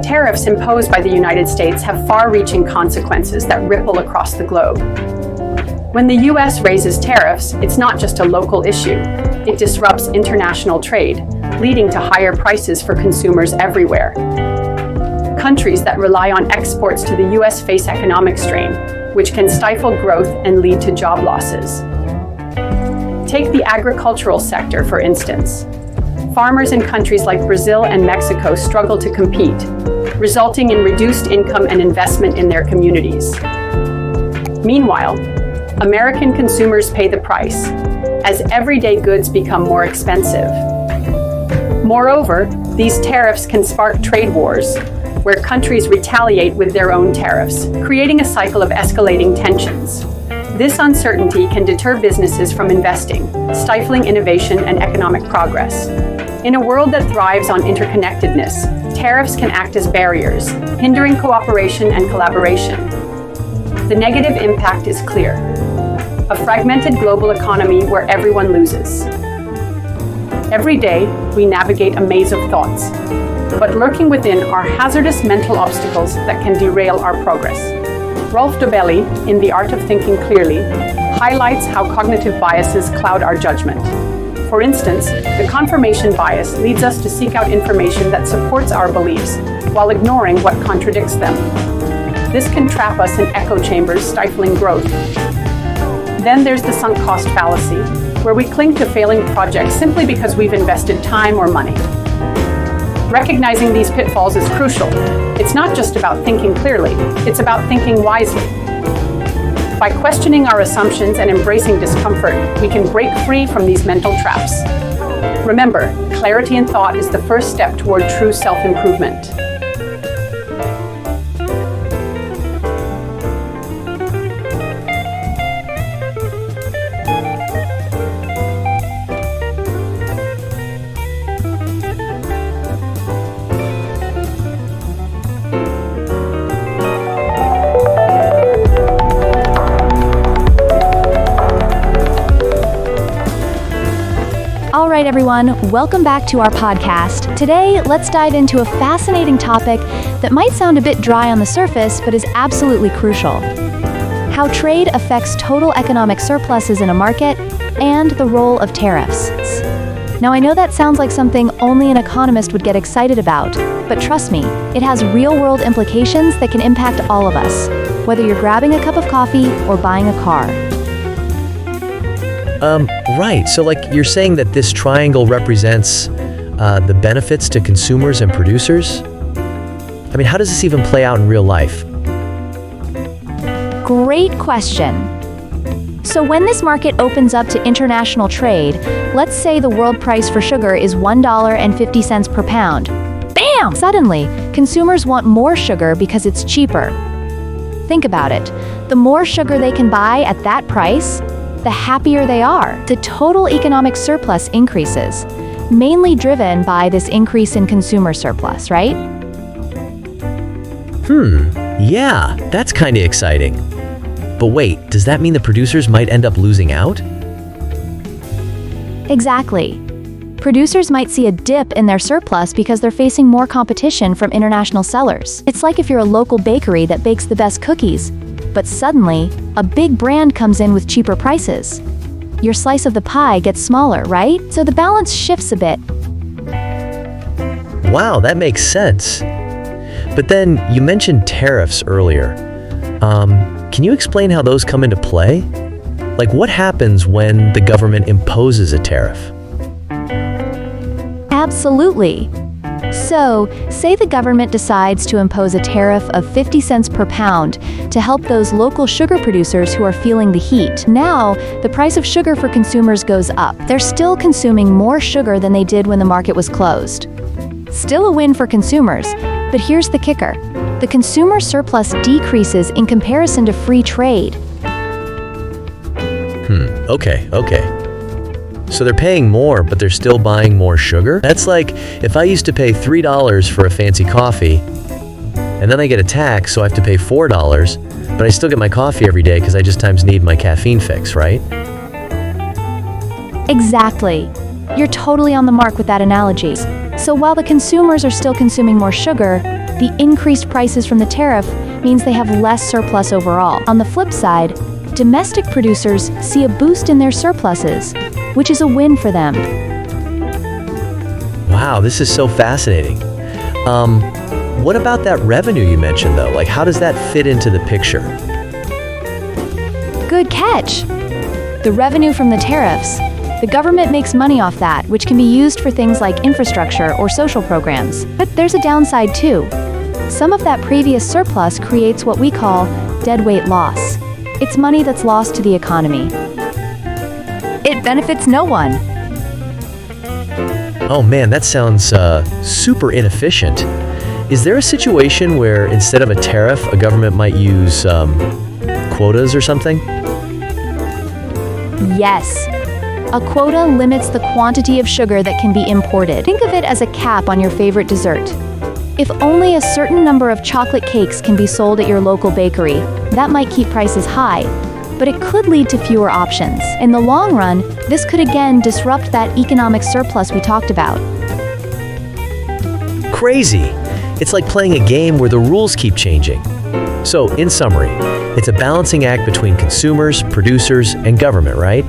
Tariffs imposed by the United States have far-reaching consequences that ripple across the globe. When the US raises tariffs, it's not just a local issue. It disrupts international trade, leading to higher prices for consumers everywhere. Countries that rely on exports to the US face economic strain, which can stifle growth and lead to job losses. Take the agricultural sector, for instance. Farmers in countries like Brazil and Mexico struggle to compete, resulting in reduced income and investment in their communities. Meanwhile, American consumers pay the price, as everyday goods become more expensive. Moreover, these tariffs can spark trade wars, where countries retaliate with their own tariffs, creating a cycle of escalating tensions. This uncertainty can deter businesses from investing, stifling innovation and economic progress. In a world that thrives on interconnectedness, tariffs can act as barriers, hindering cooperation and collaboration. The negative impact is clear: a fragmented global economy where everyone loses. Every day, we navigate a maze of thoughts, but lurking within are hazardous mental obstacles that can derail our progress. Rolf Dobelli, in The Art of Thinking Clearly, highlights how cognitive biases cloud our judgment. For instance, the confirmation bias leads us to seek out information that supports our beliefs, while ignoring what contradicts them. This can trap us in echo chambers, stifling growth. Then there's the sunk cost fallacy, where we cling to failing projects simply because we've invested time or money. Recognizing these pitfalls is crucial. It's not just about thinking clearly, it's about thinking wisely. By questioning our assumptions and embracing discomfort, we can break free from these mental traps. Remember, clarity in thought is the first step toward true self-improvement. All right, everyone, welcome back to our podcast. Today, let's dive into a fascinating topic that might sound a bit dry on the surface, but is absolutely crucial. How trade affects total economic surpluses in a market, and the role of tariffs. Now, I know that sounds like something only an economist would get excited about, but trust me, it has real-world implications that can impact all of us, whether you're grabbing a cup of coffee or buying a car. Right. So, you're saying that this triangle represents the benefits to consumers and producers? I mean, how does this even play out in real life? Great question. So when this market opens up to international trade, let's say the world price for sugar is $1.50 per pound. Bam! Suddenly, consumers want more sugar because it's cheaper. Think about it. The more sugar they can buy at that price, the happier they are. The total economic surplus increases, mainly driven by this increase in consumer surplus, right? Yeah, that's kind of exciting. But wait, does that mean the producers might end up losing out? Exactly. Producers might see a dip in their surplus because they're facing more competition from international sellers. It's like if you're a local bakery that bakes the best cookies, but suddenly, a big brand comes in with cheaper prices. Your slice of the pie gets smaller, right? So the balance shifts a bit. Wow, that makes sense. But then you mentioned tariffs earlier. Can you explain how those come into play? What happens when the government imposes a tariff? Absolutely. So, say the government decides to impose a tariff of 50 cents per pound to help those local sugar producers who are feeling the heat. Now, the price of sugar for consumers goes up. They're still consuming more sugar than they did when the market was closed. Still a win for consumers, but here's the kicker. The consumer surplus decreases in comparison to free trade. Okay. So they're paying more, but they're still buying more sugar? That's like if I used to pay $3 for a fancy coffee, and then I get a tax, so I have to pay $4, but I still get my coffee every day because I just times need my caffeine fix, right? Exactly. You're totally on the mark with that analogy. So while the consumers are still consuming more sugar, the increased prices from the tariff means they have less surplus overall. On the flip side, domestic producers see a boost in their surpluses, which is a win for them. Wow, this is so fascinating. What about that revenue you mentioned, though? Like, how does that fit into the picture? Good catch! The revenue from the tariffs. The government makes money off that, which can be used for things like infrastructure or social programs. But there's a downside too. Some of that previous surplus creates what we call deadweight loss. It's money that's lost to the economy. It benefits no one. Oh man, that sounds super inefficient. Is there a situation where instead of a tariff, a government might use quotas or something? Yes. A quota limits the quantity of sugar that can be imported. Think of it as a cap on your favorite dessert. If only a certain number of chocolate cakes can be sold at your local bakery, that might keep prices high, but it could lead to fewer options. In the long run, this could again disrupt that economic surplus we talked about. Crazy! It's like playing a game where the rules keep changing. So, in summary, it's a balancing act between consumers, producers, and government, right?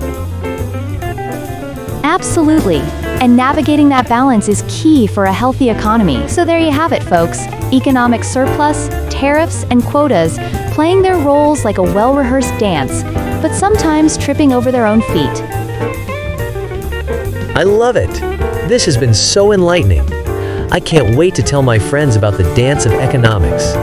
Absolutely. And navigating that balance is key for a healthy economy. So there you have it, folks. Economic surplus, tariffs, and quotas playing their roles like a well-rehearsed dance, but sometimes tripping over their own feet. I love it! This has been so enlightening. I can't wait to tell my friends about the dance of economics.